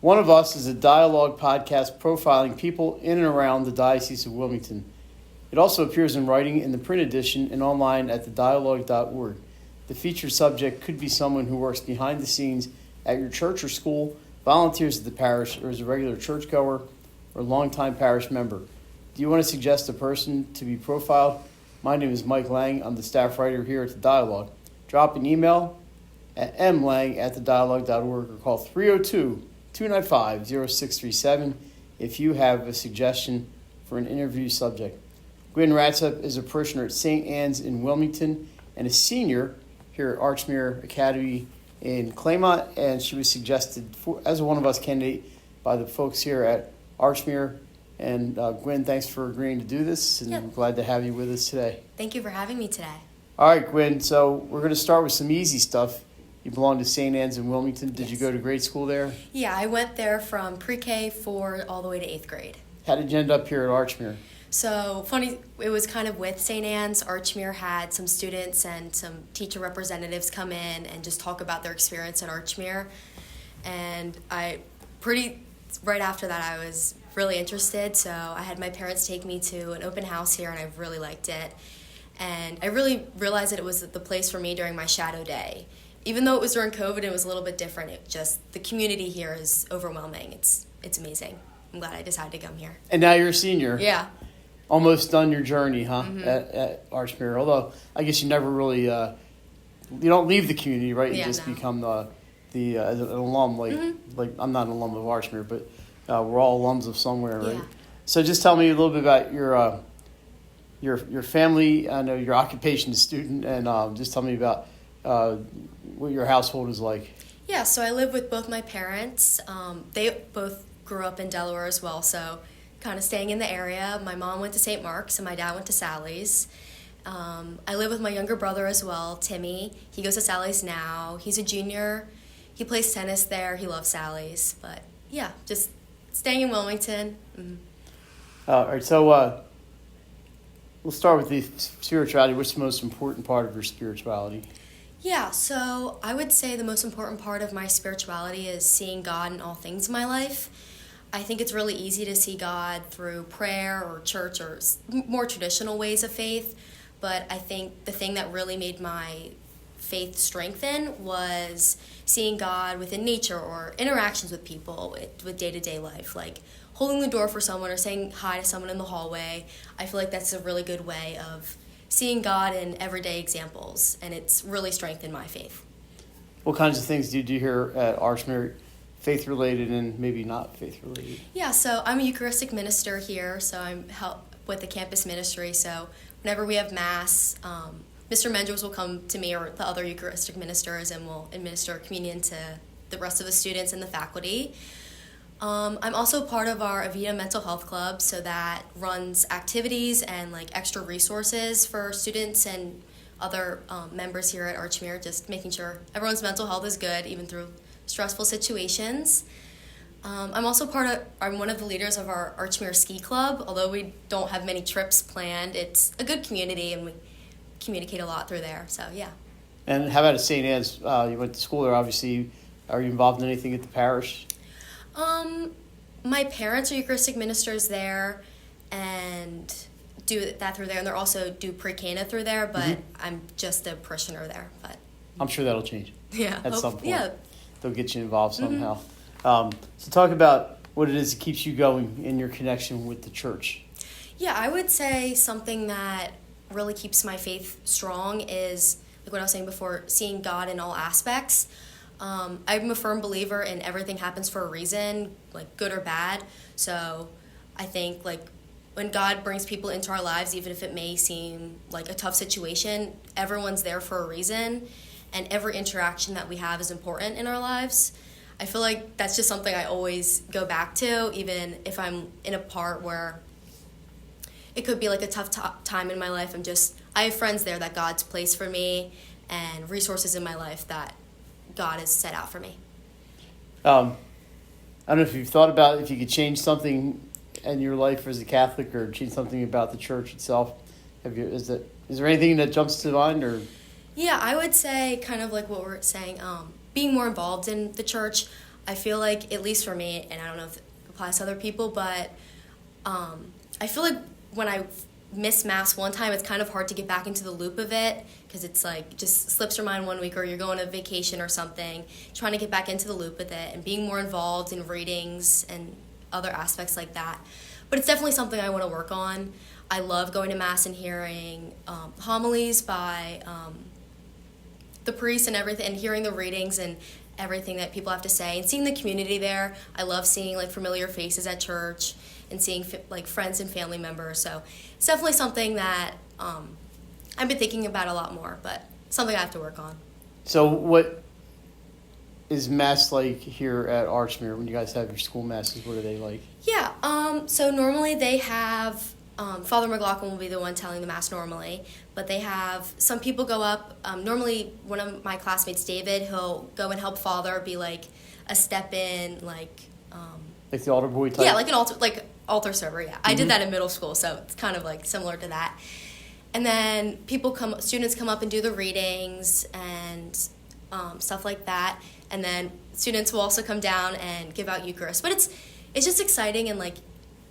One of Us is a dialogue podcast profiling people in and around the Diocese of Wilmington. It also appears in writing in the print edition and online at thedialogue.org. The featured subject could be someone who works behind the scenes at your church or school, volunteers at the parish, or is a regular churchgoer or longtime parish member. Do you want to suggest a person to be profiled? My name is Mike Lang. I'm the staff writer here at The Dialogue. Drop an email at mlang@thedialogue.org or call 302-295-0637 if you have a suggestion for an interview subject. Gwen Ratzep is a parishioner at St. Anne's in Wilmington and a senior here at Archmere Academy in Claymont, and she was suggested as a One of Us candidate by the folks here at Archmere. And Gwen, thanks for agreeing to do this, and I'm glad to have you with us today. Thank you for having me today. All right, Gwen, so we're going to start with some easy stuff. You belong to St. Anne's in Wilmington. Did you go to grade school there? Yeah, I went there from pre-K 4 all the way to 8th grade. How did you end up here at Archmere? So, funny, it was kind of with St. Anne's. Archmere had some students and some teacher representatives come in and just talk about their experience at Archmere. And right after that, I was really interested, so I had my parents take me to an open house here, and I really liked it. And I really realized that it was the place for me during my shadow day. Even though it was during COVID, it was a little bit different. The community here is overwhelming. It's amazing. I'm glad I decided to come here. And now you're a senior. Yeah. Almost done your journey, huh, Mm-hmm. at Archmere. Although, I guess you never really, you don't leave the community, right? You just become an alum. Like I'm not an alum of Archmere, but we're all alums of somewhere, right? Yeah. So just tell me a little bit about your family. I know your occupation is student, and just tell me about what your household is like. Yeah, so I live with both my parents. They both grew up in Delaware as well, so kind of staying in the area. My mom went to St. Mark's and my dad went to Sally's. I live with my younger brother as well, Timmy. He goes to Sally's now. He's a junior. He plays tennis there. He loves Sally's. But yeah, just staying in Wilmington. Mm-hmm. All right, so we'll start with the spirituality. What's the most important part of your spirituality? Yeah, so I would say the most important part of my spirituality is seeing God in all things in my life. I think it's really easy to see God through prayer or church or more traditional ways of faith, but I think the thing that really made my faith strengthen was seeing God within nature or interactions with people with day-to-day life, like holding the door for someone or saying hi to someone in the hallway. I feel like that's a really good way of seeing God in everyday examples, and it's really strengthened my faith. What kinds of things do you do here at Archmere, faith-related and maybe not faith-related? Yeah, so I'm a Eucharistic minister here, so I'm help with the campus ministry. So whenever we have Mass, Mr. Mendros will come to me or the other Eucharistic ministers and will administer communion to the rest of the students and the faculty. I'm also part of our Avita Mental Health Club, so that runs activities and like extra resources for students and other members here at Archmere, just making sure everyone's mental health is good, even through stressful situations. I'm also I'm one of the leaders of our Archmere Ski Club. Although we don't have many trips planned, it's a good community and we communicate a lot through there, so yeah. And how about at St. Anne's? You went to school there, obviously. Are you involved in anything at the parish? My parents are Eucharistic ministers there and do that through there, and they also do pre-Cana through there, but I'm just a parishioner there. But I'm sure that'll change. Yeah, at some point. Yeah. They'll get you involved somehow. So talk about what it is that keeps you going in your connection with the church. Yeah, I would say something that really keeps my faith strong is, like what I was saying before, seeing God in all aspects. I'm a firm believer in everything happens for a reason, like good or bad. So I think like when God brings people into our lives, even if it may seem like a tough situation, everyone's there for a reason, and every interaction that we have is important in our lives. I feel like that's just something I always go back to, even if I'm in a part where it could be like a tough time in my life. I have friends there that God's placed for me and resources in my life that God has set out for me. I don't know if you've thought about if you could change something in your life as a Catholic or change something about the church itself. Is there anything that jumps to mind? Or? Yeah, I would say kind of like what we're saying, being more involved in the church. I feel like, at least for me, and I don't know if it applies to other people, but I feel like when I miss Mass one time, it's kind of hard to get back into the loop of it, because it's like just slips your mind one week, or you're going on vacation or something, trying to get back into the loop with it and being more involved in readings and other aspects like that. But it's definitely something I want to work on. I love going to Mass and hearing homilies by the priests and everything, and hearing the readings and everything that people have to say, and seeing the community there. I love seeing like familiar faces at church and seeing like friends and family members. So it's definitely something that I've been thinking about a lot more, but something I have to work on. So what is Mass like here at Archmere when you guys have your school Masses? What are they like? Yeah, so normally they have, Father McLaughlin will be the one telling the Mass normally, but they have, some people go up, normally one of my classmates, David, he'll go and help Father, be like a step in, like the altar boy type? Yeah, like an altar server, yeah. I did that in middle school, so it's kind of like similar to that. And then students come up and do the readings and stuff like that. And then students will also come down and give out Eucharist. But it's just exciting, and like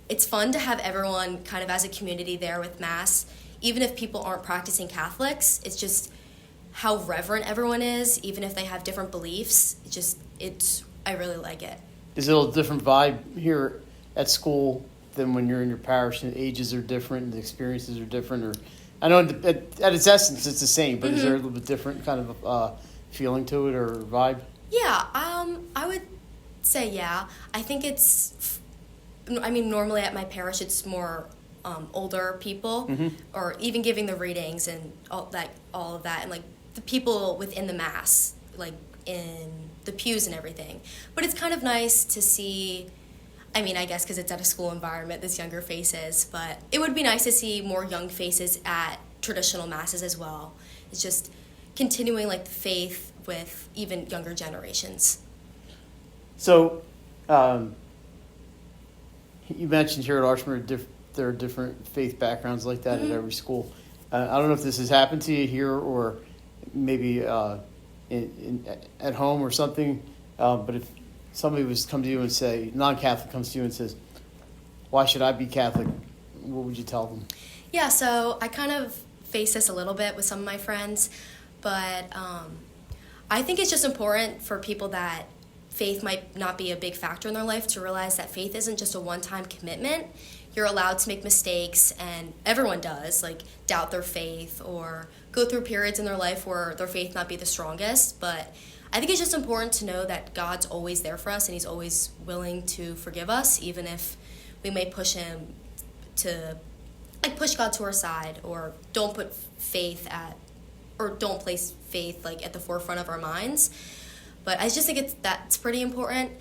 it's fun to have everyone kind of as a community there with Mass. Even if people aren't practicing Catholics, it's just how reverent everyone is, even if they have different beliefs. I really like it. Is it a different vibe here at school than when you're in your parish, and the ages are different and the experiences are different? Or I know at its essence it's the same, but is there a little bit different kind of feeling to it or vibe? Yeah, I would say yeah. I think normally at my parish it's more older people, or even giving the readings and all of that, and like the people within the Mass, like in the pews and everything. But it's kind of nice to see, I guess because it's at a school environment, this younger faces, but it would be nice to see more young faces at traditional Masses as well. It's just continuing like the faith with even younger generations. So, you mentioned here at Archmere there are different faith backgrounds like that at every school. I don't know if this has happened to you here or maybe at home or something, but if somebody was to come to you and say, non-Catholic comes to you and says, why should I be Catholic? What would you tell them? Yeah, so I kind of face this a little bit with some of my friends, but I think it's just important for people that faith might not be a big factor in their life to realize that faith isn't just a one-time commitment. You're allowed to make mistakes, and everyone does, like doubt their faith or go through periods in their life where their faith not be the strongest. But I think it's just important to know that God's always there for us, and he's always willing to forgive us, even if we may push him to, like, push God to our side, or don't put don't place faith like at the forefront of our minds. But I just think that's pretty important.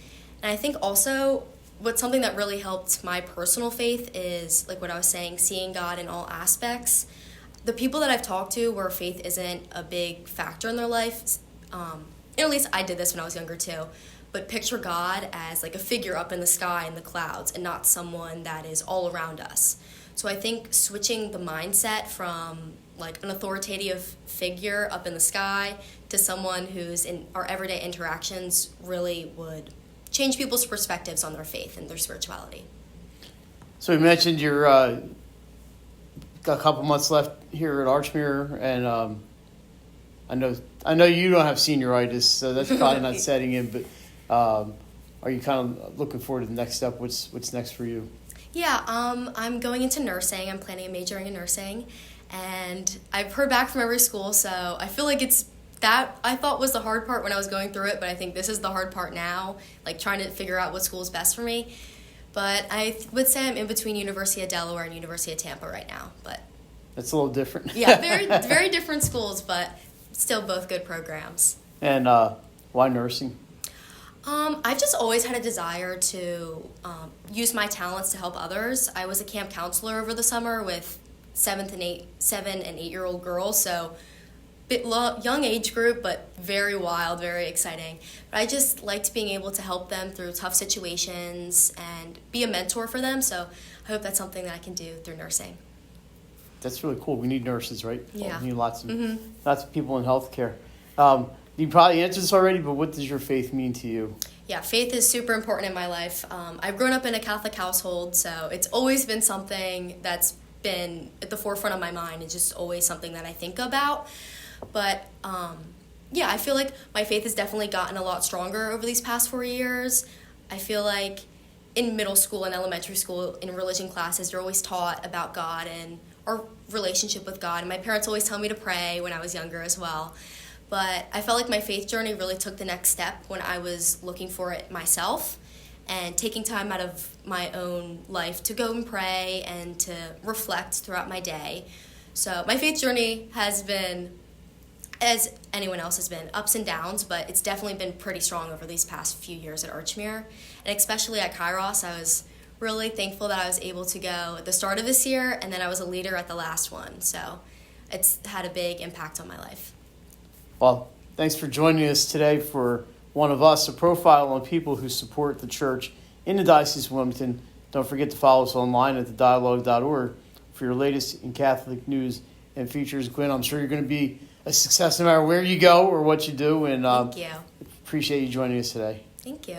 And I think also what's something that really helped my personal faith is, like what I was saying, seeing God in all aspects. The people that I've talked to where faith isn't a big factor in their life, and at least I did this when I was younger too, but picture God as like a figure up in the sky in the clouds and not someone that is all around us. So I think switching the mindset from like an authoritative figure up in the sky to someone who's in our everyday interactions really would change people's perspectives on their faith and their spirituality. So you mentioned you're got a couple months left here at Archmere, and I know you don't have senioritis, so that's probably not setting in. But are you kind of looking forward to the next step? What's next for you? Yeah, I'm going into nursing. I'm planning on majoring in nursing, and I've heard back from every school, so I feel like it's that I thought was the hard part when I was going through it, but I think this is the hard part now, like trying to figure out what school is best for me. But I would say I'm in between University of Delaware and University of Tampa right now. But that's a little different. Yeah, very different schools, but still both good programs. And why nursing? I've just always had a desire to use my talents to help others. I was a camp counselor over the summer with 7 and 8-year-old girls, so young age group, but very wild, very exciting. But I just liked being able to help them through tough situations and be a mentor for them. So I hope that's something that I can do through nursing. That's really cool. We need nurses, right? Yeah. We need lots of people in healthcare. You probably answered this already, but what does your faith mean to you? Yeah, faith is super important in my life. I've grown up in a Catholic household, so it's always been something that's been at the forefront of my mind. It's just always something that I think about. But yeah, I feel like my faith has definitely gotten a lot stronger over these past 4 years. I feel like in middle school and elementary school, in religion classes, you're always taught about God and our relationship with God. And my parents always tell me to pray when I was younger as well. But I felt like my faith journey really took the next step when I was looking for it myself and taking time out of my own life to go and pray and to reflect throughout my day. So my faith journey has been, as anyone else has been, ups and downs, but it's definitely been pretty strong over these past few years at Archmere. And especially at Kairos, I was really thankful that I was able to go at the start of this year, and then I was a leader at the last one. So it's had a big impact on my life. Well, thanks for joining us today for One of Us, a profile on people who support the church in the Diocese of Wilmington. Don't forget to follow us online at thedialogue.org for your latest in Catholic news and features. Gwen, I'm sure you're going to be a success no matter where you go or what you do, and Thank you. appreciate you joining us today. Thank you.